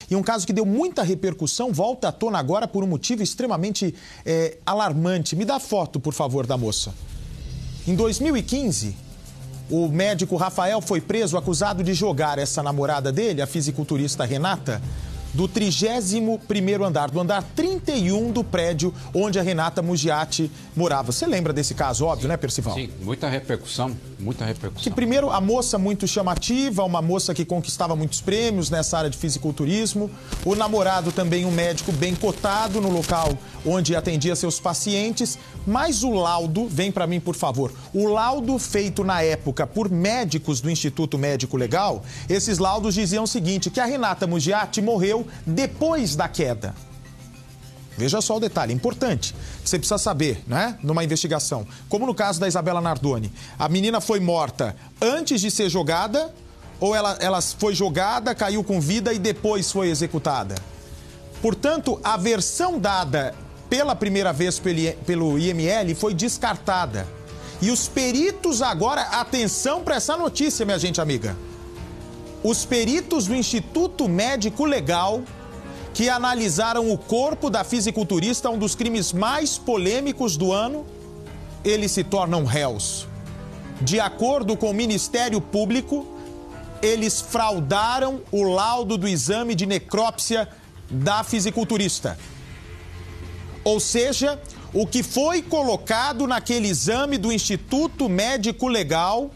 E um caso que deu muita repercussão, volta à tona agora por um motivo extremamente alarmante. Me dá a foto, por favor, da moça. Em 2015, o médico Rafael foi preso acusado de jogar essa namorada dele, a fisiculturista Renata, do 31º andar, do andar 31 do prédio onde a Renata Mugiati morava. Você lembra desse caso, óbvio, né, Percival? Sim, muita repercussão, muita repercussão. Que primeiro, a moça muito chamativa, uma moça que conquistava muitos prêmios nessa área de fisiculturismo. O namorado também um médico bem cotado no local onde atendia seus pacientes. Mas o laudo, vem para mim, por favor, o laudo feito na época por médicos do Instituto Médico Legal, esses laudos diziam o seguinte, que a Renata Mugiati morreu depois da queda. Veja só o detalhe, importante, que você precisa saber, né, numa investigação. Como no caso da Isabela Nardoni. A menina foi morta antes de ser jogada ou ela foi jogada, caiu com vida e depois foi executada? Portanto, a versão dada pela primeira vez pelo IML foi descartada. E os peritos agora, atenção para essa notícia, minha gente amiga. Os peritos do Instituto Médico Legal que analisaram o corpo da fisiculturista, um dos crimes mais polêmicos do ano, eles se tornam réus. De acordo com o Ministério Público, eles fraudaram o laudo do exame de necrópsia da fisiculturista. Ou seja, o que foi colocado naquele exame do Instituto Médico Legal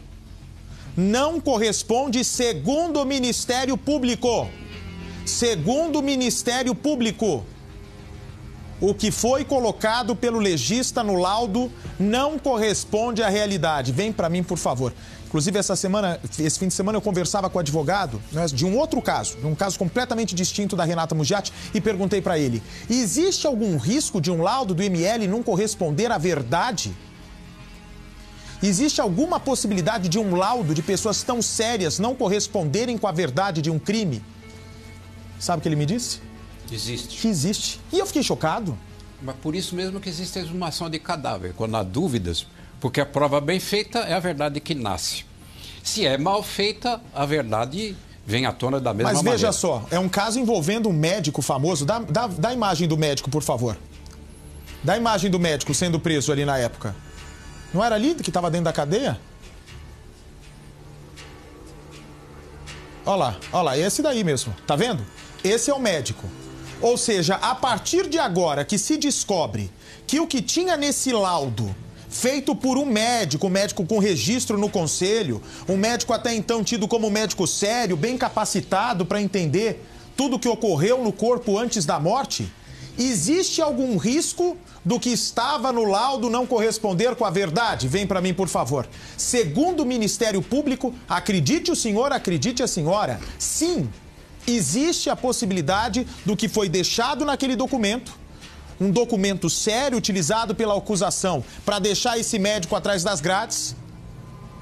não corresponde segundo o Ministério Público. Segundo o Ministério Público, o que foi colocado pelo legista no laudo não corresponde à realidade. Vem para mim, por favor. Inclusive, esse fim de semana, eu conversava com o advogado, né, de um outro caso, de um caso completamente distinto da Renata Mugiati, e perguntei para ele, existe algum risco de um laudo do IML não corresponder à verdade? Existe alguma possibilidade de um laudo de pessoas tão sérias não corresponderem com a verdade de um crime? Sabe o que ele me disse? Existe. Que existe. E eu fiquei chocado. Mas por isso mesmo que existe a exumação de cadáver, quando há dúvidas, porque a prova bem feita é a verdade que nasce. Se é mal feita, a verdade vem à tona da mesma maneira. Mas veja só, é um caso envolvendo um médico famoso. Dá a imagem do médico, por favor. Dá a imagem do médico sendo preso ali na época. Não era ali que estava dentro da cadeia? Olha lá, esse daí mesmo, tá vendo? Esse é o médico. Ou seja, a partir de agora que se descobre que o que tinha nesse laudo, feito por um médico com registro no conselho, um médico até então tido como médico sério, bem capacitado para entender tudo o que ocorreu no corpo antes da morte, existe algum risco do que estava no laudo não corresponder com a verdade? Vem para mim, por favor. Segundo o Ministério Público, acredite o senhor, acredite a senhora, sim, existe a possibilidade do que foi deixado naquele documento, um documento sério utilizado pela acusação para deixar esse médico atrás das grades,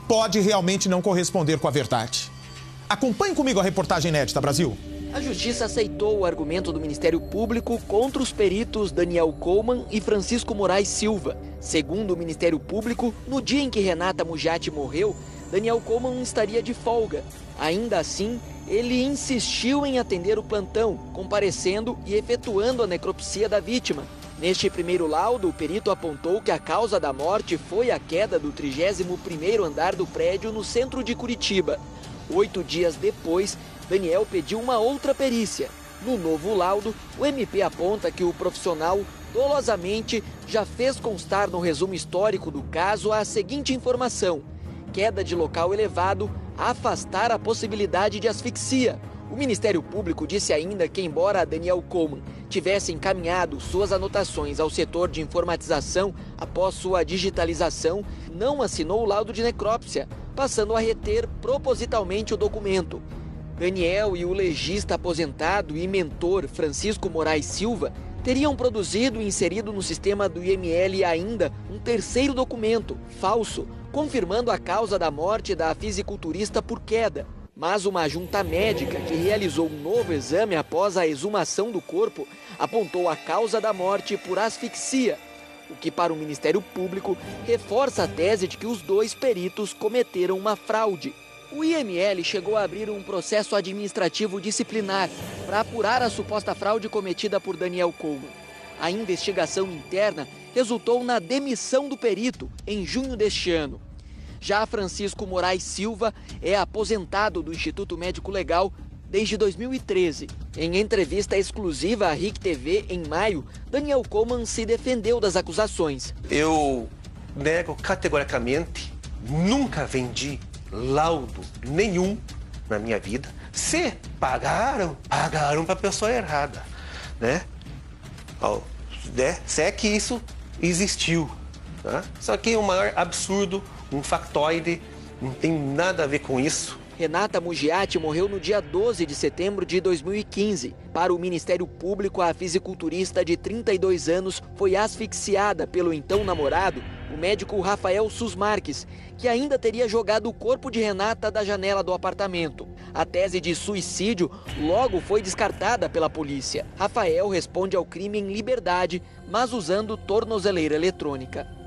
pode realmente não corresponder com a verdade. Acompanhe comigo a reportagem inédita, Brasil. A Justiça aceitou o argumento do Ministério Público contra os peritos Daniel Coleman e Francisco Moraes Silva. Segundo o Ministério Público, no dia em que Renata Mugiati morreu, Daniel Coleman estaria de folga. Ainda assim, ele insistiu em atender o plantão, comparecendo e efetuando a necropsia da vítima. Neste primeiro laudo, o perito apontou que a causa da morte foi a queda do 31º andar do prédio no centro de Curitiba. 8 dias depois, Daniel pediu uma outra perícia. No novo laudo, o MP aponta que o profissional dolosamente já fez constar no resumo histórico do caso a seguinte informação: queda de local elevado, afastar a possibilidade de asfixia. O Ministério Público disse ainda que, embora Daniel Coleman tivesse encaminhado suas anotações ao setor de informatização após sua digitalização, não assinou o laudo de necrópsia, passando a reter propositalmente o documento. Daniel e o legista aposentado e mentor Francisco Moraes Silva teriam produzido e inserido no sistema do IML ainda um terceiro documento, falso, confirmando a causa da morte da fisiculturista por queda. Mas uma junta médica que realizou um novo exame após a exumação do corpo apontou a causa da morte por asfixia, o que para o Ministério Público reforça a tese de que os dois peritos cometeram uma fraude. O IML chegou a abrir um processo administrativo disciplinar para apurar a suposta fraude cometida por Daniel Coleman. A investigação interna resultou na demissão do perito em junho deste ano. Já Francisco Moraes Silva é aposentado do Instituto Médico Legal desde 2013. Em entrevista exclusiva à RIC TV em maio, Daniel Coleman se defendeu das acusações. Eu nego categoricamente, nunca vendi laudo nenhum na minha vida. Se pagaram para a pessoa errada, né? Se é que isso existiu. Tá? Isso aqui é o maior absurdo, um factoide, não tem nada a ver com isso. Renata Mugiati morreu no dia 12 de setembro de 2015. Para o Ministério Público, a fisiculturista de 32 anos foi asfixiada pelo então namorado, o médico Rafael Sus Marques, que ainda teria jogado o corpo de Renata da janela do apartamento. A tese de suicídio logo foi descartada pela polícia. Rafael responde ao crime em liberdade, mas usando tornozeleira eletrônica.